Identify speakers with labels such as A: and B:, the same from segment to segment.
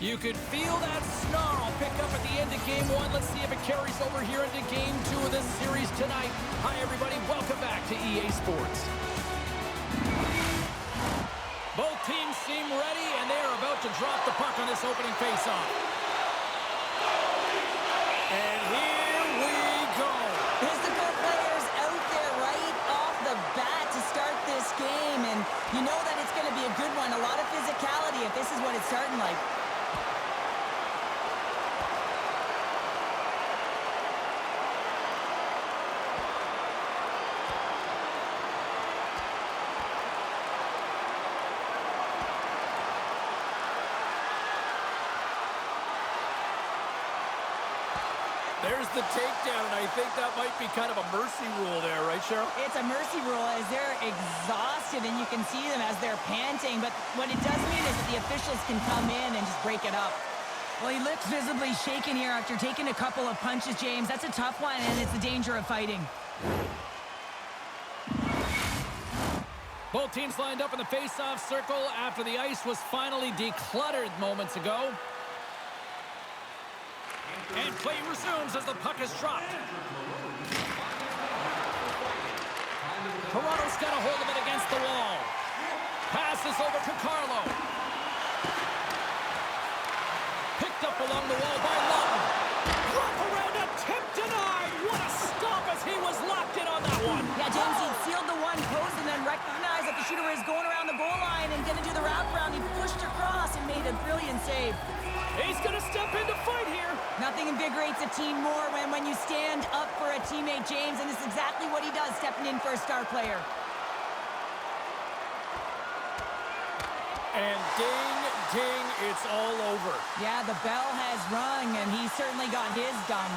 A: You could feel that snarl pick up at the end of Game 1. Let's see if it carries over here into Game 2 of this series tonight. Hi, everybody. Welcome back to EA Sports. Both teams seem ready, and they are about to drop the puck on this opening faceoff. And here we go.
B: Physical players out there right off the bat to start this game, and you know that it's going to be a good one. A lot of physicality if this is what it's starting like.
A: There's the takedown, and I think that might be kind of a mercy rule there, right, Cheryl?
B: It's a mercy rule as they're exhausted, and you can see them as they're panting. But what it does mean is that the officials can come in and just break it up. Well, he looks visibly shaken here after taking a couple of punches, James. That's a tough one, and it's the danger of fighting.
A: Both teams lined up in the face-off circle after the ice was finally decluttered moments ago. And play resumes as the puck is dropped. Toronto's got a hold of it against the wall. Passes over to Carlo. Picked up along the wall by Lawton. Wrap around, attempt denied. What a stop as he was locked in on that one.
B: Yeah, James, he sealed the one post and then recognized that the shooter is going around the goal line and going to do the wraparound. He pushed across and made a brilliant save.
A: He's going to step in to fight here.
B: Nothing invigorates a team more when you stand up for a teammate, James, and this is exactly what he does, stepping in for a star player.
A: And ding, ding, it's all over.
B: Yeah, the bell has rung, and he certainly got his done.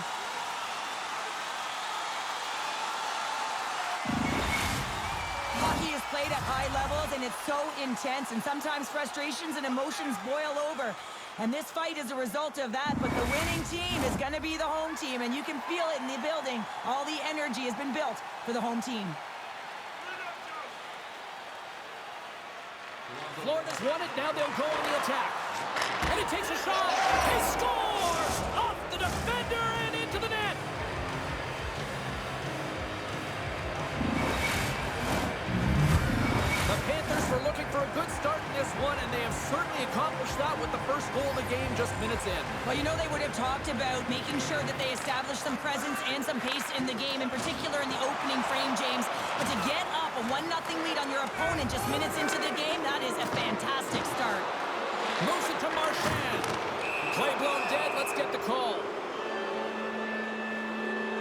B: Hockey is played at high levels, and it's so intense, and sometimes frustrations and emotions boil over. And this fight is a result of that, but the winning team is going to be the home team, and you can feel it in the building. All the energy has been built for the home team.
A: Florida's won it, now they'll go on the attack. And he takes a shot, he scores! Off the defender and into the net! The Panthers were looking for a good start in this one, and they have certainly accomplished that with the first goal of the game just minutes in.
B: Well, you know they would have talked about making sure that they established some presence and some pace in the game, in particular in the opening frame, James. But to get up a 1-0 lead on your opponent just minutes into the game, that is a fantastic start.
A: Moves it to Marchand. Play blown dead, let's get the call.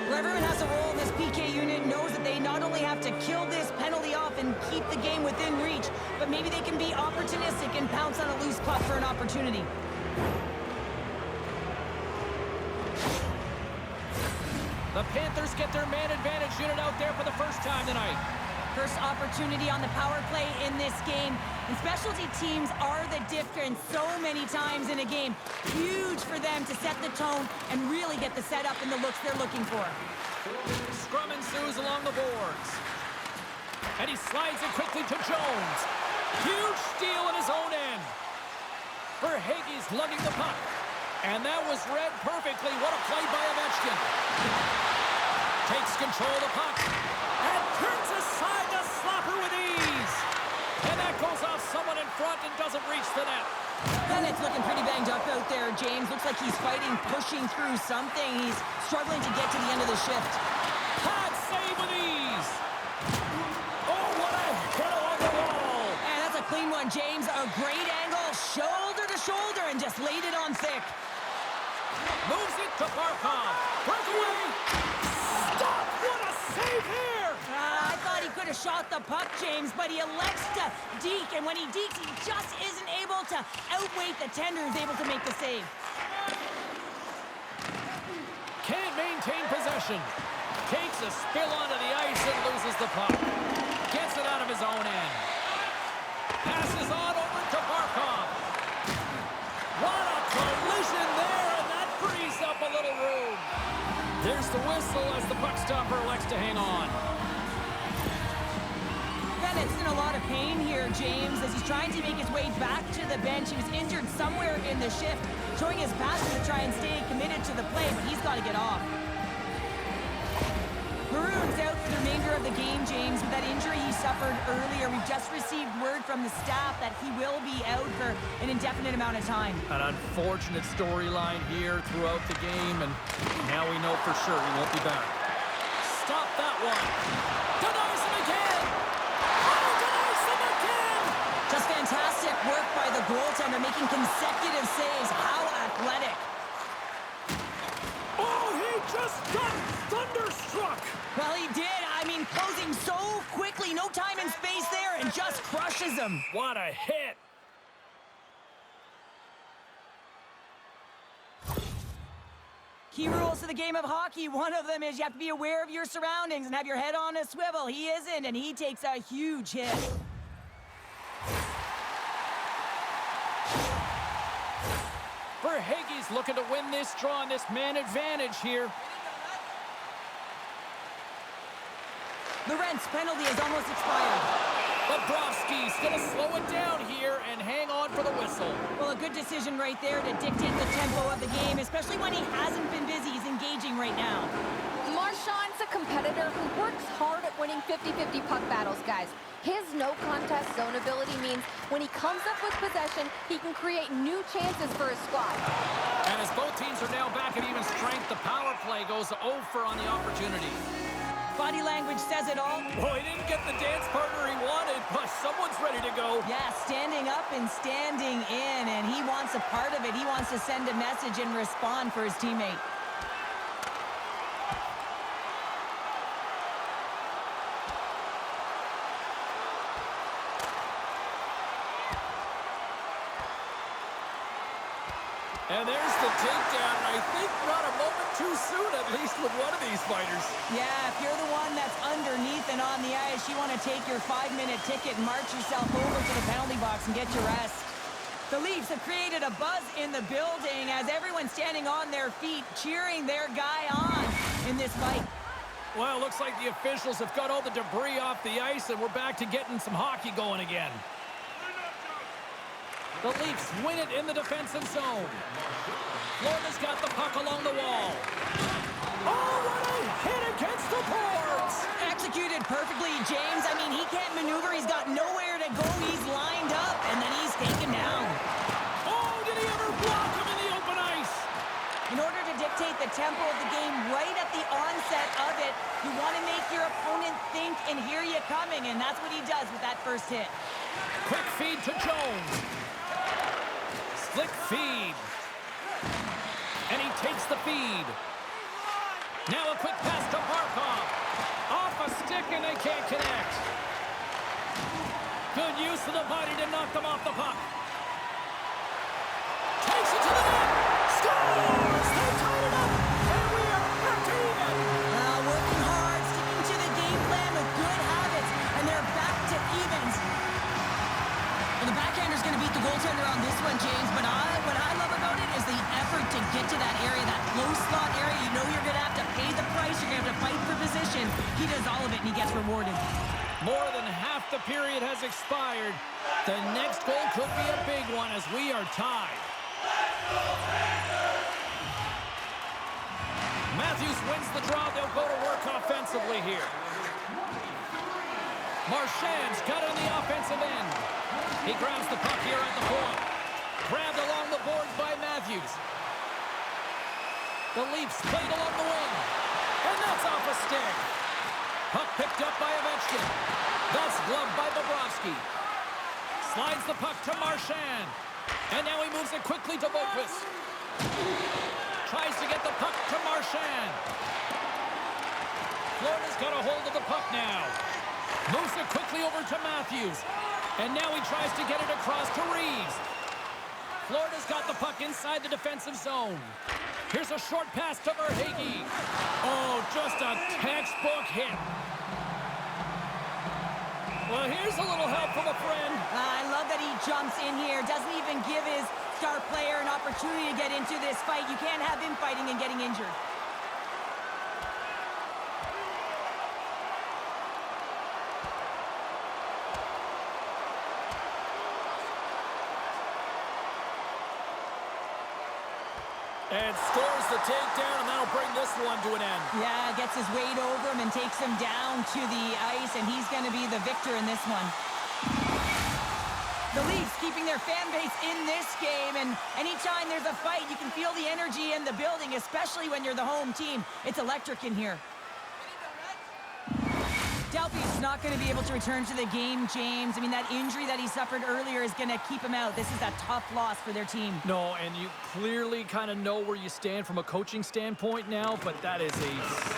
B: Well, everyone has a role in this PK unit, knows that they not only have to kill this penalty off and keep the game within reach, but maybe they can be opportunistic and pounce on a loose puck for an opportunity.
A: The Panthers get their man advantage unit out there for the first time tonight.
B: First opportunity on the power play in this game. And specialty teams are the difference so many times in a game. Huge for them to set the tone and really get the setup and the looks they're looking for.
A: Scrum ensues along the boards. And he slides it quickly to Jones. Huge steal in his own end. Verhaeghe's lugging the puck. And that was read perfectly. What a play by Ovechkin. Takes control of the puck. And turns aside the slapper with ease. And that goes off someone in front and doesn't reach the net.
B: And it's looking pretty banged up out there, James. Looks like he's fighting, pushing through something. He's struggling to get to the end of the shift.
A: Pad save with ease. Oh, what a hit along the wall.
B: And that's a clean one, James. A great angle, shoulder to shoulder, and just laid it on thick.
A: Moves it to Barkov. Breakaway. Stop! What a save here!
B: I thought he could have shot the puck, James, but he elects to deke, and when he dekes, he just isn't able to outweight the tender who's able to make the save.
A: Can't maintain possession. Takes a spill onto the ice and loses the puck. Gets it out of his own end. Passes on over to Barkov. What a collision there, and that frees up a little room. There's the whistle as the puck stopper elects to hang on.
B: Bennett's in a lot of pain here, James, as he's trying to make his way back to the bench. He was injured somewhere in the shift, showing his passion to try and stay committed to the play, but he's got to get off. Maroon's out for the remainder of the game, James, with that injury he suffered earlier. We've just received word from the staff that he will be out for an indefinite amount of time.
A: An unfortunate storyline here throughout the game, and now we know for sure he won't be back. Stop that one. Denies him again. Oh, denies him again.
B: Just fantastic work by the goaltender, making consecutive saves. How athletic.
A: Oh, he just got thunderstruck.
B: Well, he did. I mean, closing so quickly. No time and space there, and just crushes him.
A: What a hit.
B: Key rules to the game of hockey. One of them is you have to be aware of your surroundings and have your head on a swivel. He isn't, and he takes a huge hit.
A: Verhaeghe's looking to win this draw on this man advantage here.
B: Laurent's penalty has almost expired.
A: Bobrovsky's going to slow it down here and hang on for the whistle.
B: Well, a good decision right there to dictate the tempo of the game, especially when he hasn't been busy. He's engaging right now.
C: Marchand's a competitor who works hard at winning 50-50 puck battles, guys. His no-contest zone ability means when he comes up with possession, he can create new chances for his squad.
A: And as both teams are now back at even strength, the power play goes over on the opportunity.
B: Body language says it all.
A: Well, he didn't get the dance partner he wanted, but someone's ready to go.
B: Yeah, standing up and standing in, and he wants a part of it. He wants to send a message and respond for his teammate.
A: And there's the takedown. I think not a moment too soon, at least with one of these fighters.
B: Yeah, if you're the one that's underneath and on the ice, you want to take your 5-minute ticket and march yourself over to the penalty box and get your rest. The Leafs have created a buzz in the building as everyone's standing on their feet, cheering their guy on in this fight.
A: Well, looks like the officials have got all the debris off the ice, and we're back to getting some hockey going again. The Leafs win it in the defensive zone. Florida's got the puck along the wall. Oh, what a hit against the boards!
B: Executed perfectly, James. I mean, he can't maneuver. He's got nowhere to go. He's lined up, and then he's taken down.
A: Oh, did he ever block him in the open ice?
B: In order to dictate the tempo of the game right at the onset of it, you want to make your opponent think and hear you coming, and that's what he does with that first hit.
A: Quick feed to Jones. Slick feed. And he takes the feed. Now a quick pass to Barkov. Off a stick and they can't connect. Good use of the body to knock them off the puck. Takes it to the net. Scores! They tied it up. And we are back to even.
B: Working hard, sticking to the game plan with good habits, and they're back to evens. Well, the backhander's going to beat the goaltender on this one, James, but what I love about it is the effort to get to that area, that low slot area. You know you're going to have to pay the price. You're going to have to fight for position. He does all of it, and he gets rewarded.
A: More than half the period has expired. The next goal could be a big one as we are tied. Matthews wins the draw. They'll go to work offensively here. Marchand's got on the offensive end. He grabs the puck here at the point. Grabbed along the boards by Matthews. The Leafs played along the wing. And that's off a stick. Puck picked up by Ovechkin. That's gloved by Bobrovsky. Slides the puck to Marchand. And now he moves it quickly to Boqvist. Tries to get the puck to Marchand. Florida's got a hold of the puck now. Moves it quickly over to Matthews. And now he tries to get it across to Reeves. Florida's got the puck inside the defensive zone. Here's a short pass to Verhaeghe. Oh, just a textbook hit. Well, here's a little help from a friend.
B: I love that he jumps in here. Doesn't even give his star player an opportunity to get into this fight. You can't have him fighting and getting injured.
A: And scores the takedown, and that'll bring this one to an end.
B: Yeah, gets his weight over him and takes him down to the ice, and he's going to be the victor in this one. The Leafs keeping their fan base in this game, and anytime there's a fight, you can feel the energy in the building, especially when you're the home team. It's electric in here. Delpy's not going to be able to return to the game, James. I mean, that injury that he suffered earlier is going to keep him out. This is a tough loss for their team.
A: No, and you clearly kind of know where you stand from a coaching standpoint now, but that is a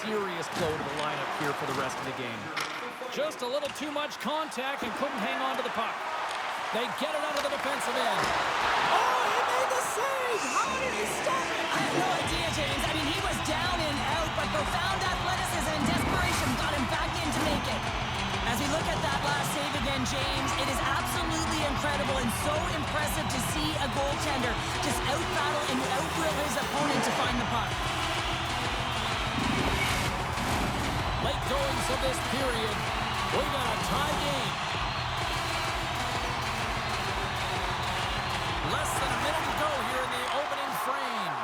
A: serious blow to the lineup here for the rest of the game. Just a little too much contact and couldn't hang on to the puck. They get it out of the defensive end. Oh, he made the save! How did he stop it?
B: I have no idea, James. I mean, he was down and out, but profound athleticism and desperation got him back in to make it. As we look at that last save again, James, it is absolutely incredible and so impressive to see a goaltender just out-battle and out-will his opponent to find the puck.
A: Late goings of this period. We got a tie game. Less than a minute to go here in the opening frame.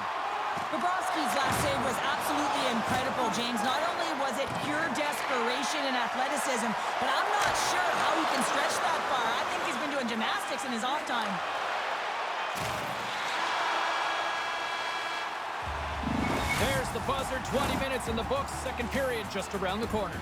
B: Bobrovsky's last save was absolutely incredible, James. Not only was it pure desperation and athleticism, but I'm not sure how he can stretch that far. I think he's been doing gymnastics in his off time.
A: There's the buzzer, 20 minutes in the books, second period just around the corner.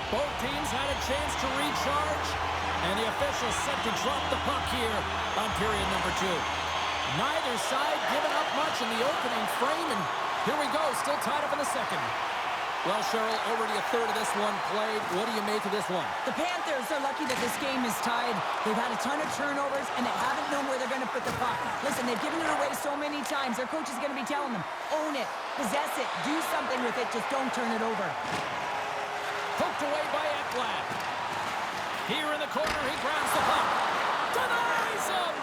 A: Both teams had a chance to recharge, and the official set to drop the puck here on period number 2. Neither side giving up much in the opening frame, and here we go, still tied up in the second. Well, Cheryl, already a third of this one played. What do you make of this one?
B: The Panthers are lucky that this game is tied. They've had a ton of turnovers, and they haven't known where they're going to put the puck. Listen, they've given it away so many times. Their coach is going to be telling them, own it, possess it, do something with it, just don't turn it over.
A: Poked away by Ekblad. Here in the corner, he grabs the puck. Denies him!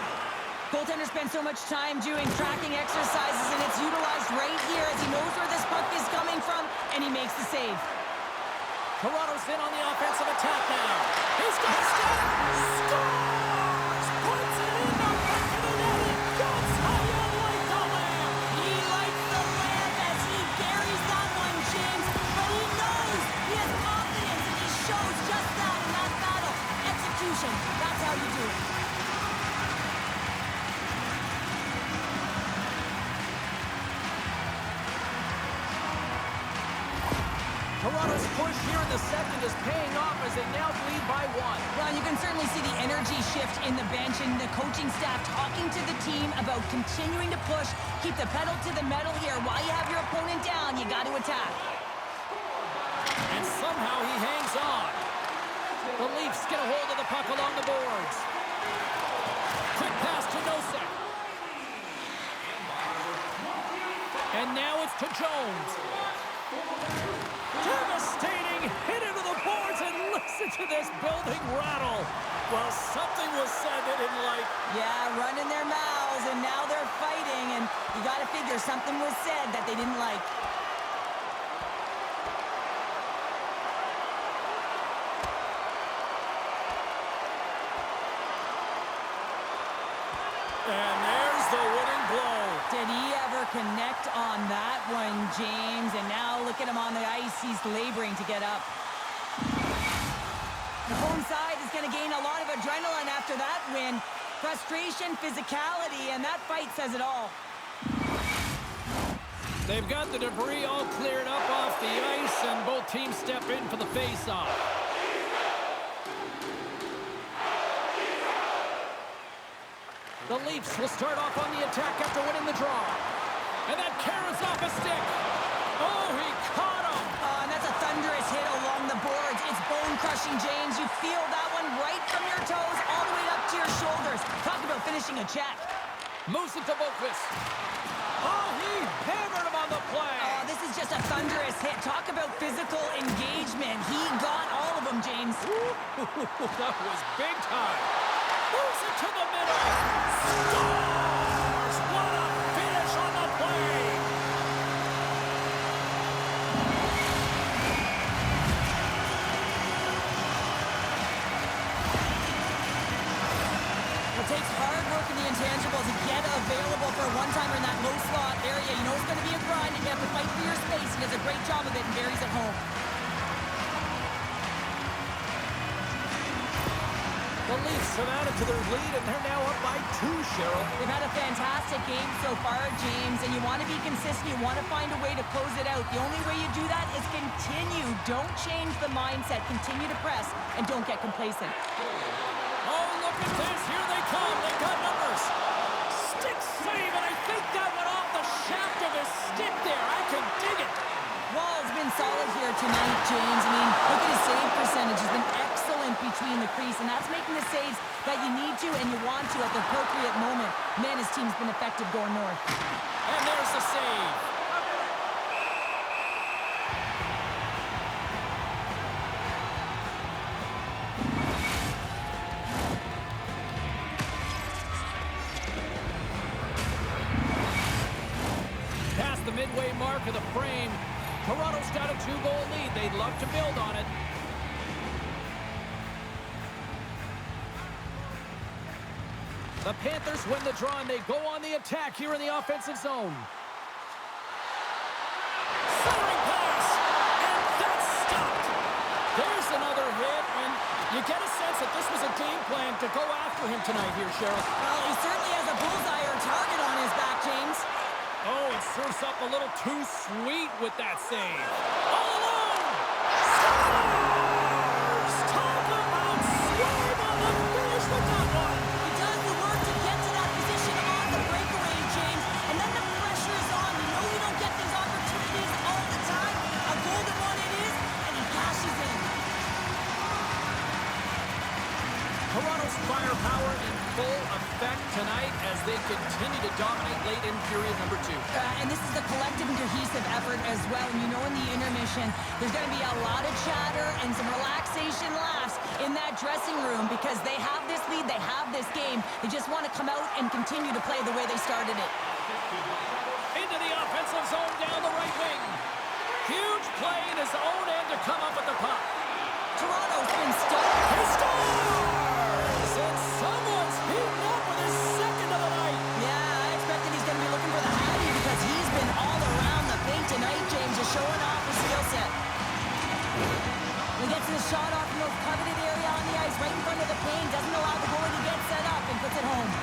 B: Goaltender spends so much time doing tracking exercises, and it's utilized right here as he knows where this puck is coming from, and he makes the save.
A: Toronto's in on the offensive attack now. He's got a stop! Scores! Puts it in the back of the net. That's how you like the lamb!
B: He likes the lamp as he buries that one, James, but he knows he has confidence, and he shows just that in that battle. Execution, that's how you do it.
A: Toronto's push here in the second is paying off as they now lead by 1.
B: Ron, you can certainly see the energy shift in the bench and the coaching staff talking to the team about continuing to push, keep the pedal to the metal here. While you have your opponent down, you got to attack.
A: And somehow he hangs on. The Leafs get a hold of the puck along the boards. Quick pass to Nosek. And now it's to Jones. Devastating hit into the boards, and listen to this building rattle. Well, something was said they didn't like.
B: Yeah, running their mouths, and now they're fighting, and you got to figure something was said that they didn't like.
A: And there's the winning blow.
B: Did he ever connect on that one, James? And now look at him on the ice. He's laboring to get up. The home side is going to gain a lot of adrenaline after that win. Frustration, physicality, and that fight says it all.
A: They've got the debris all cleared up off the ice, and both teams step in for the face-off. The Leafs will start off on the attack after winning the draw. And that carries off a stick. Oh, he caught him.
B: And that's a thunderous hit along the boards. It's bone-crushing, James. You feel that one right from your toes all the way up to your shoulders. Talk about finishing a check.
A: Moves it to Boqvist. Oh, he hammered him on the play.
B: Oh, this is just a thunderous hit. Talk about physical engagement. He got all of them, James.
A: That was big time. Moves it to the middle. Scores! What a finish on the play!
B: takes hard work in the intangible to get available for a one-timer in that low slot area. You know it's going to be a grind, and you have to fight for your space. He does a great job of it, and Barry's at home.
A: The Leafs have added to their lead, and they're now up by 2, Cheryl.
B: They've had a fantastic game so far, James, and you want to be consistent. You want to find a way to close it out. The only way you do that is continue. Don't change the mindset. Continue to press, and don't get complacent.
A: Oh, look at this. Here they come. They got numbers. Stick save, and I think that went off the shaft of his stick there. I can dig it.
B: Wall's been solid here tonight, James. I mean, look at his save percentage. He's been excellent between the crease, and that's making the saves that you need to and you want to at the appropriate moment. Man, his team's been effective going north.
A: And there's the save. Past the midway mark of the frame, Toronto's got a 2-goal lead. They'd love to build on it. The Panthers win the draw, and they go on the attack here in the offensive zone. Centering pass, and that's stopped. There's another hit, and you get a sense that this was a game plan to go after him tonight here, Cheryl.
B: Well, he certainly has a bullseye or target on his back, James.
A: Oh, it serves up a little too sweet with that save. All alone! Scores! Talk about swerve on the finish with that one!
B: He does the work to get to that position on the breakaway, James. And then the pressure is on. You know you don't get these opportunities all the time. A golden one it is, and he cashes in.
A: Toronto's firepower in full effect tonight as they continue to dominate late in period number 2.
B: And this is a collective and cohesive effort as well. And you know in the intermission, there's going to be a lot of chatter and some relaxation laughs in that dressing room because they have this lead, they have this game. They just want to come out and continue to play the way they started it.
A: Into the offensive zone down the right wing. Huge play in his own end to come up with the puck.
B: Toronto's been stuck.
A: He scores! And someone's heating up with his second of the night.
B: Yeah, I expected he's going to be looking for the Hattie because he's been all around the paint tonight, James, just showing off his skill set. He gets his shot off in the most coveted area on the ice, right in front of the paint, doesn't allow the goalie to get set up and puts it home.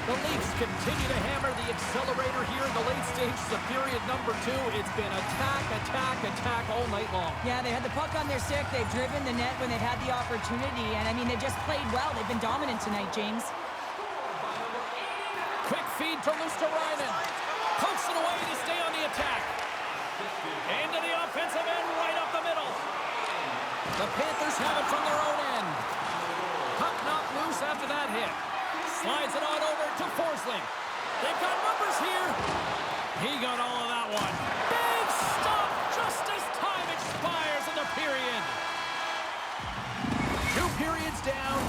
A: The Leafs continue to hammer the accelerator here in the late stages of period number 2. It's been attack, attack, attack all night long.
B: Yeah, they had the puck on their stick. They've driven the net when they've had the opportunity. And, I mean, they've just played well. They've been dominant tonight, James.
A: Quick feed to Luosterainen. Pokes it away to stay on the attack. Into the offensive end, right up the middle. The Panthers have it from their own end. Puck knocked loose after that hit. Slides it on over to Forsling. They've got numbers here. He got all of that one. Big stop just as time expires in the period. 2 periods down,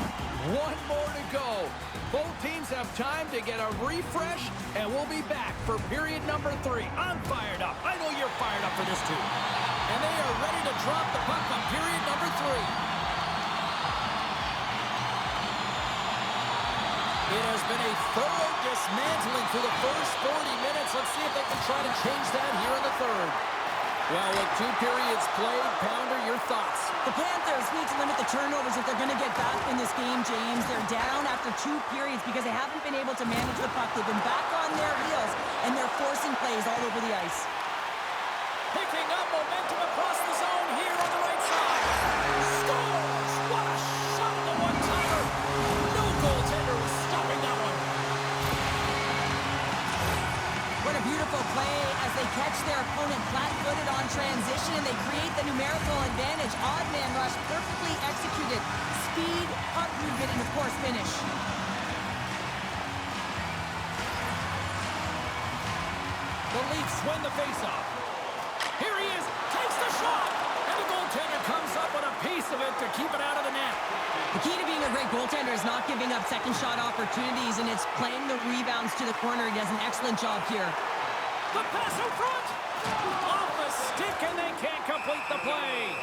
A: 1 more to go. Both teams have time to get a refresh, and we'll be back for period number 3. I'm fired up. I know you're fired up for this too. And they are ready to drop the puck on period number 3. It has been a thorough dismantling through the first 40 minutes. Let's see if they can try to change that here in the 3rd. Well, with 2 periods played, Pounder, your thoughts?
B: The Panthers need to limit the turnovers if they're going to get back in this game, James. They're down after 2 periods because they haven't been able to manage the puck. They've been back on their heels, and they're forcing plays all over the ice.
A: Picking up momentum across the zone here on the right side. Scores! What a shot on the one-timer! No goaltender was stopping that one.
B: What a beautiful play as they catch their opponent flat-footed on transition, and they create the numerical advantage. Odd man rush, perfectly executed. Speed, puck movement, and of course finish.
A: The Leafs win the faceoff. Here he is, takes the shot, and the goaltender comes up with a piece of it to keep it out of the net.
B: The key to being a great goaltender is not giving up second shot opportunities, and it's playing the rebounds to the corner. He does an excellent job here.
A: The pass in front, Off a stick, and they can't complete the play.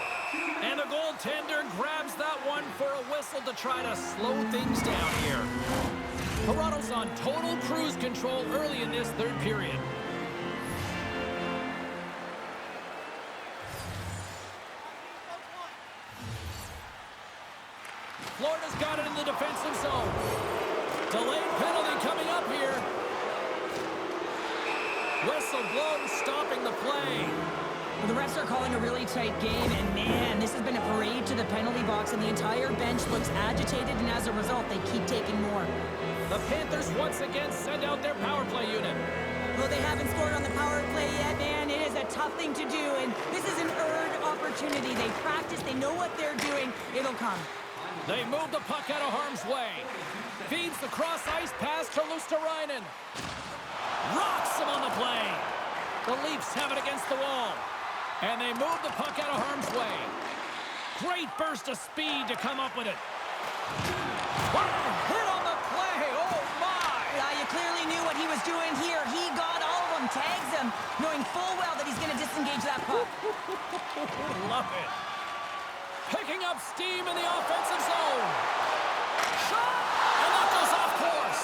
A: And the goaltender grabs that one for a whistle to try to slow things down here. Toronto's on total cruise control early in this third period. Florida's got it in the defensive zone. Delayed penalty coming up here. Whistle blown, stopping the play.
B: Well, the refs are calling a really tight game, and man, this has been a parade to the penalty box, and the entire bench looks agitated, and as a result, they keep taking more.
A: The Panthers once again send out their power play unit.
B: Though they haven't scored on the power play yet, man, it is a tough thing to do, and this is an earned opportunity. They practice, they know what they're doing. It'll come.
A: They move the puck out of harm's way. Feeds the cross-ice pass to Luosterainen. Rocks him on the play. The Leafs have it against the wall. And they move the puck out of harm's way. Great burst of speed to come up with it. What a hit on the play! Oh, my!
B: Yeah, you clearly knew what he was doing here. He got all of them, tags them, knowing full well that he's going to disengage that puck.
A: Love it. Picking up steam in the offensive zone. Shot! And that goes off course.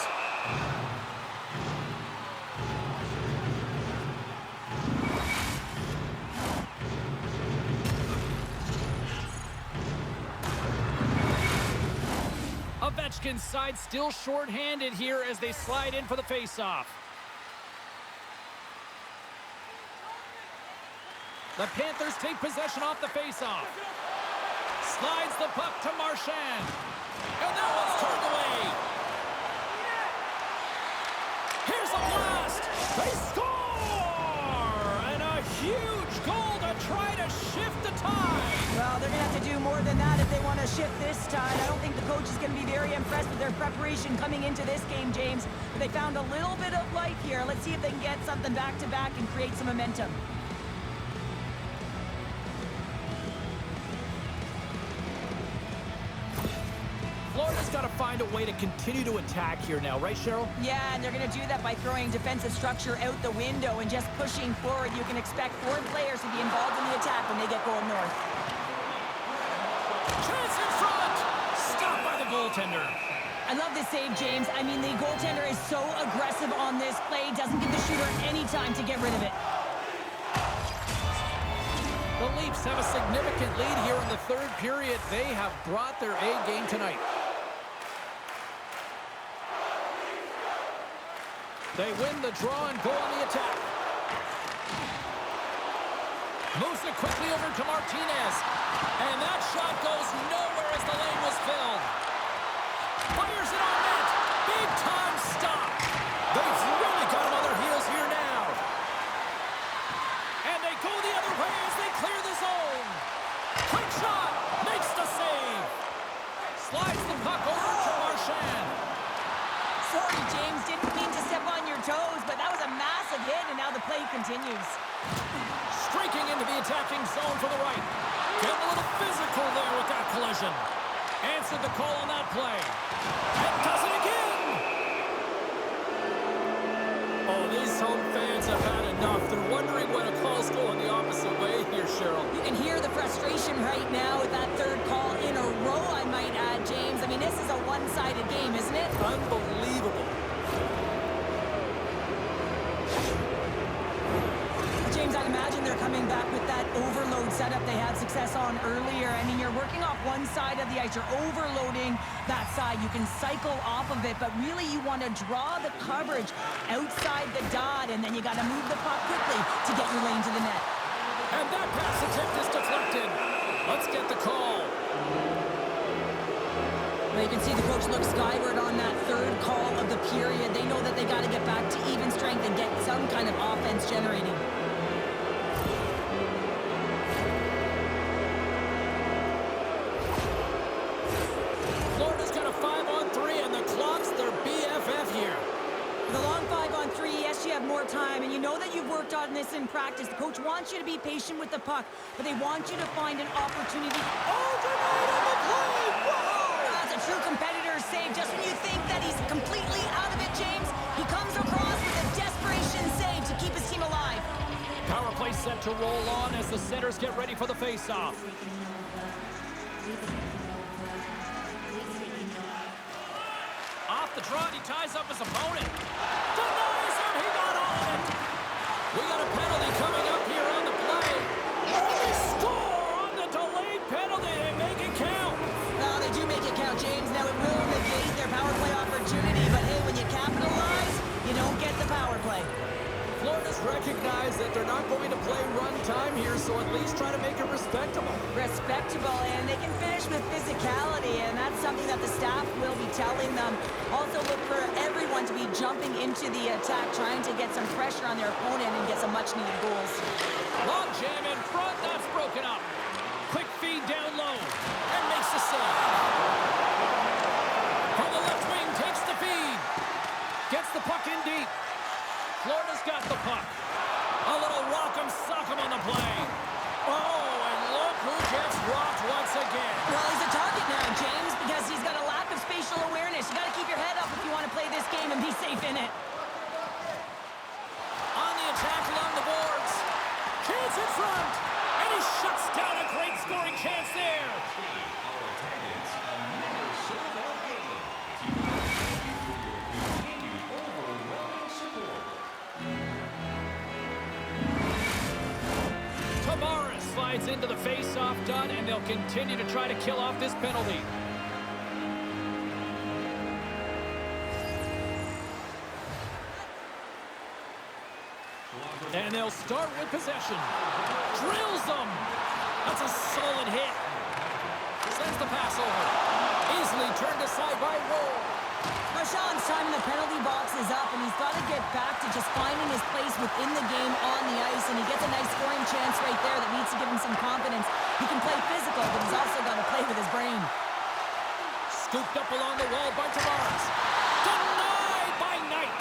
A: Ovechkin's side still short-handed here as they slide in for the face-off. The Panthers take possession off the face-off. Slides the puck to Marchand. And that one's turned away. Here's a blast. They score! And a huge goal to try to shift the tide.
B: Well, they're going to have to do more than that if they want to shift this tide. I don't think the coach is going to be very impressed with their preparation coming into this game, James. But they found a little bit of life here. Let's see if they can get something back-to-back and create some momentum.
A: Florida's got to find a way to continue to attack here now, right, Cheryl?
B: Yeah, and they're going to do that by throwing defensive structure out the window and just pushing forward. You can expect 4 players to be involved in the attack when they get going north.
A: Chance in front! Stopped by the goaltender.
B: I love this save, James. I mean, the goaltender is so aggressive on this play. Doesn't give the shooter any time to get rid of it.
A: The Leafs have a significant lead here in the third period. They have brought their A game tonight. They win the draw and go on the attack. Moves it quickly over to Martinez. And that shot goes nowhere as the lane was filled. Fires it on net. Big time stop. They've really got him on their heels here now. And they go the other way as they clear the zone. Quick shot. Makes the save. Slides the puck over to Marchand.
B: Sorry, James. Didn't mean to step on your toes, but that was a massive hit, and now the play continues.
A: Streaking into the attacking zone for the right. Getting a little physical there with that collision. Answered the call on that play. And does it again! Oh, these home fans have had enough. They're wondering when a call's going the opposite way here, Cheryl.
B: You can hear the frustration right now with that third call in a row, I might add, James. I mean, this is a one-sided game, isn't it?
A: Unbelievable.
B: James, I'd imagine they're coming back with that overload setup they had success on earlier. I mean, you're working off one side of the ice. You're overloading that side. You can cycle off of it, but really you want to draw the coverage outside the dot, and then you got to move the puck quickly to get your lane to the net.
A: And that pass attempt is deflected. Let's get the call.
B: Well, you can see the coach look skyward on that third call of the period. They know that they got to get back to even strength and get some kind of offense generating.
A: Florida's got a 5-on-3, and the clock's their BFF here.
B: The long 5-on-3, yes, you have more time, and you know that you've worked on this in practice. The coach wants you to be patient with the puck, but they want you to find an opportunity. Oh, denied on the play! Whoa! That's a true competitor's save. Just when you think that he's completely out of it, James, he comes across with a desperation save to keep his team alive.
A: Power play set to roll on as the centers get ready for the face-off. Off the trot, he ties up his opponent. Denies him, he got on it. We got a penalty coming up here on the play. They score on the delayed penalty. They make it count.
B: No, they do make it count, James. Now it will negate their power play opportunity, but hey, when you capitalize, you don't get the power play.
A: Florida's recognized that they're not going to play run time here, so at least try to make it respectable.
B: Respectable, and they can finish with physicality, and that's something that the staff will be telling them. Also look for everyone to be jumping into the attack, trying to get some pressure on their opponent and get some much-needed goals.
A: Long jam in front, that's broken up. Quick feed down low, and makes the save. From the left wing, takes the feed. Gets the puck in deep. Florida's got the puck. A little rock'em sock'em on the play. Oh, and look who gets rocked once again.
B: Well, he's a target now, James, because he's got a lack of spatial awareness. You got to keep your head up if you want to play this game and be safe in it.
A: On the attack along the boards. Chance in front. And he shuts down a great scoring chance there. Slides into the face-off dot, and they'll continue to try to kill off this penalty. And they'll start with possession. Drills them. That's a solid hit. Sends the pass over. Easily turned aside by Roll.
B: Marchand's time in the penalty box is up, and he's got to get back to just finding his place within the game on the ice, and he gets a nice scoring chance right there that needs to give him some confidence. He can play physical, but he's also got to play with his brain.
A: Scooped up along the wall by Tavares. Denied by Knight.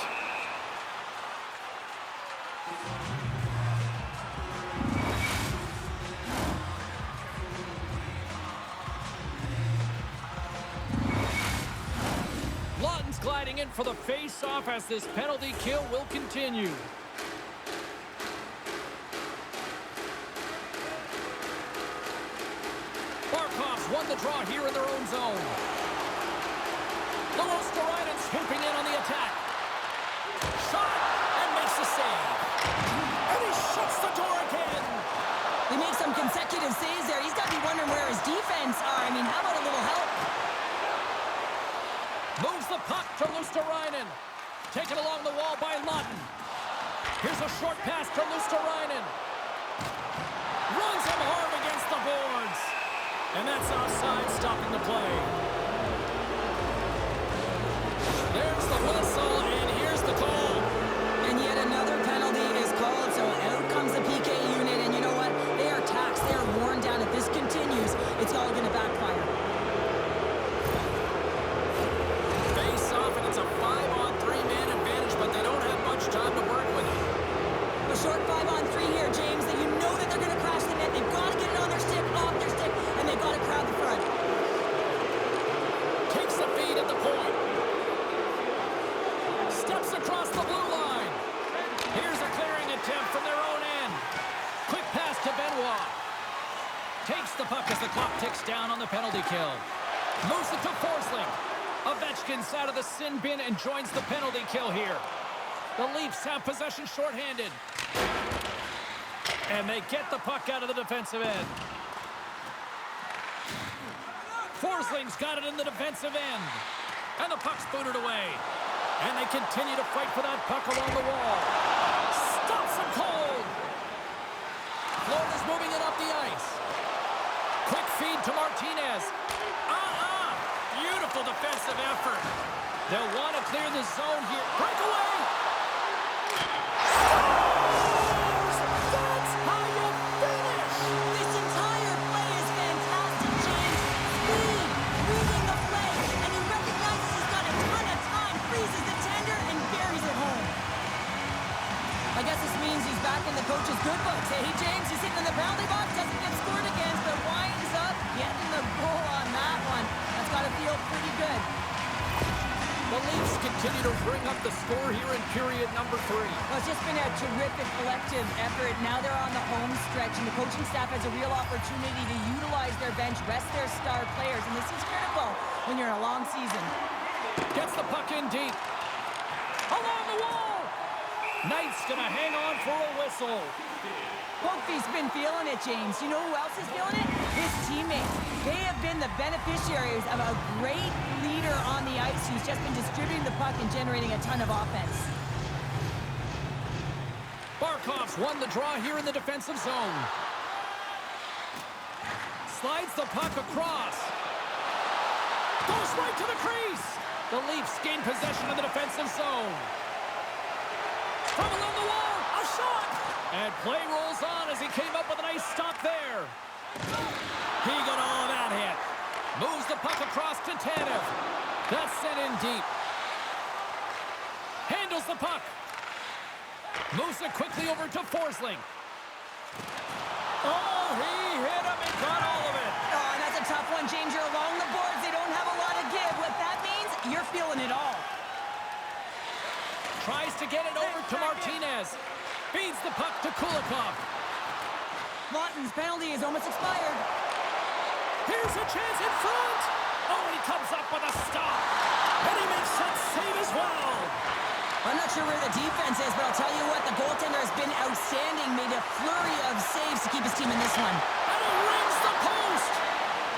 A: Gliding in for the face-off as this penalty kill will continue. Barkov's won the draw here in their own zone. Luosterainen swooping in on the attack. Shot and makes the save. And he shuts the door again.
B: He makes some consecutive saves there. He's got to be wondering where his defense are. I mean, how about a little help?
A: Moves the puck to Luosterainen. Taken along the wall by Lawton. Here's a short pass to Luosterainen. Runs him hard against the boards. And that's offside, stopping the play. There's the whistle, and here's the call.
B: And yet another penalty is called, so out comes the PK unit. And you know what? They are taxed. They are worn down. If this continues, it's all going to backfire.
A: It's a 5-on-3 man advantage, but they don't have much time to work with it.
B: A short 5-on-3 here, James, that you know that they're going to crash the net. They've got to get it on their stick, off their stick, and they've got to crowd the front.
A: Takes the feed at the point. Steps across the blue line. Here's a clearing attempt from their own end. Quick pass to Benoit. Takes the puck as the clock ticks down on the penalty kill. Moves it to Forsling. Ovechkin's out of the sin bin and joins the penalty kill here. The Leafs have possession shorthanded. And they get the puck out of the defensive end. Forsling's got it in the defensive end. And the puck's booted away. And they continue to fight for that puck along the wall. Stops him cold. Florida's moving it up the ice. Quick feed to Martinez. Beautiful defensive effort. They'll want to clear the zone here. Breakaway! Scores! That's how you finish!
B: This entire play is fantastic, James. Speed, reading the play, and he recognizes he's got a ton of time, freezes the tender, and buries it home. I guess this means he's back in the coach's good books. Hey, James, he's sitting in the penalty box, doesn't get scored against, but winds up getting the goal on that one. Got to feel pretty good.
A: The Leafs continue to bring up the score here in period number 3.
B: Well, it's just been a terrific collective effort. Now they're on the home stretch, and the coaching staff has a real opportunity to utilize their bench, rest their star players, and this is critical when you're in a long season.
A: Gets the puck in deep. Along the wall. Knight's going to hang on for a whistle.
B: Hope's been feeling it, James. You know who else is feeling it? His teammates. They have been the beneficiaries of a great leader on the ice who's just been distributing the puck and generating a ton of offense.
A: Barkov's won the draw here in the defensive zone. Slides the puck across. Goes right to the crease. The Leafs gain possession of the defensive zone. From along the wall, a shot! And play rolls on as he came up with a nice stop there. He got all of that hit. Moves the puck across to Tanev. That's sent in deep. Handles the puck. Moves it quickly over to Forsling. Oh, he hit him and got all of it.
B: Oh, and that's a tough one, James. You're along the boards. They don't have a lot of give. What that means, you're feeling it all.
A: Tries to get it over to Martinez. Feeds the puck to Kulikov.
B: Lawton's penalty is almost expired.
A: Here's a chance in front. Oh, and he comes up with a stop. And he makes that save as well.
B: I'm not sure where the defense is, but I'll tell you what, the goaltender has been outstanding. Made a flurry of saves to keep his team in this one.
A: And it rings the post.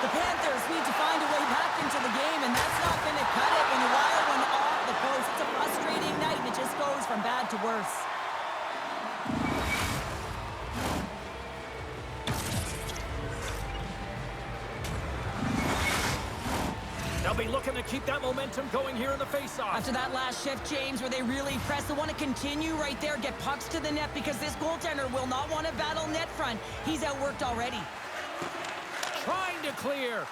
B: The Panthers need to find a way back into the game, and that's not going to cut it when you wire one off the post. It's a frustrating night, and it just goes from bad to worse.
A: They'll be looking to keep that momentum going here in the faceoff.
B: After that last shift, James, where they really press, they want to continue right there, get pucks to the net, because this goaltender will not want to battle net front. He's outworked already.
A: Trying to clear.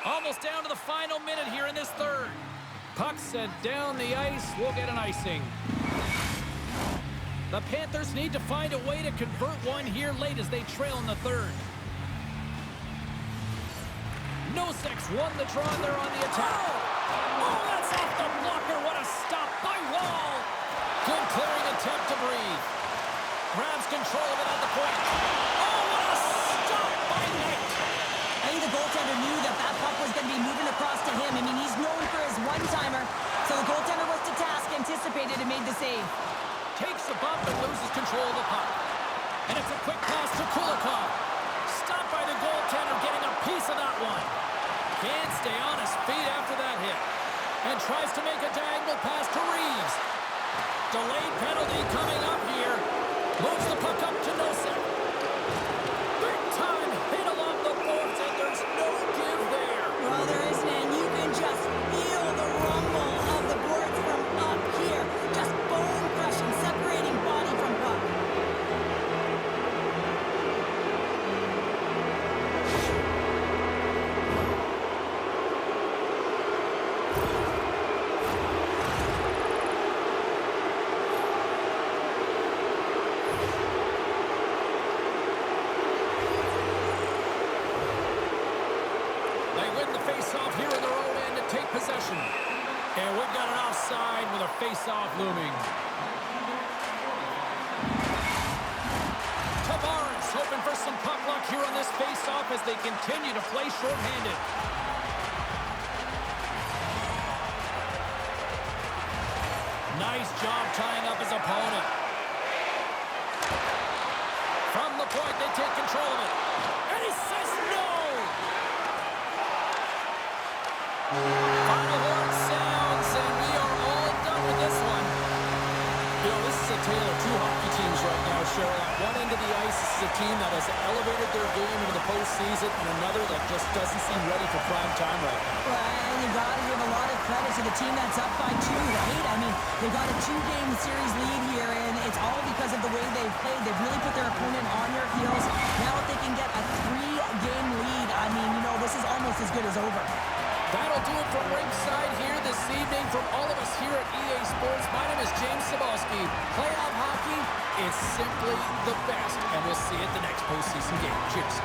A: Almost down to the final minute here in this third. Puck sent down the ice. We'll get an icing. The Panthers need to find a way to convert one here late as they trail in the third. Nosek's won the draw, and they're on the attack. Oh, that's off the blocker. What a stop by Wall. Good clearing attempt to breathe. Grabs control of it at the point. Oh, what a stop by Knight.
B: I think the goaltender knew that that puck was going to be moving across to him. I mean, he's known for his one-timer. So the goaltender was to task, anticipated, and made the save.
A: Takes the bump and loses control of the puck. And it's a quick pass to Kulikov. Stopped by the goaltender, getting a piece of that one. Can't stay on his feet after that hit. And tries to make a diagonal pass to Reeves. Delayed penalty coming up here. Moves the puck up to Nosek. Big time hit along the boards, and there's no give there.
B: Well, there isn't, and you can just feel the rumble of the boards from up here. Just bone crushing, separating body from puck.
A: And we've got an offside with a face-off looming. Tavares hoping for some puck luck here on this face-off as they continue to play shorthanded. Nice job tying up his opponent. From the point, they take control of it. And he says no! Final word sounds, and we are all done with this one. You know, this is a tale of two hockey teams right now, Cheryl. At one end of the ice, this is a team that has elevated their game into the postseason, and another that just doesn't seem ready for prime time right now.
B: Well, and you got to give a lot of credit to the team that's up by 2, right? I mean, they got a 2-game series lead here, and it's all because of the way they've played. They've really put their opponent on their heels. Now if they can get a 3-game lead, I mean, you know, this is almost as good as over.
A: That'll do it from ringside here this evening. From all of us here at EA Sports, my name is James Cebulski. Playoff hockey is simply the best, and we'll see you at the next postseason game. Cheers.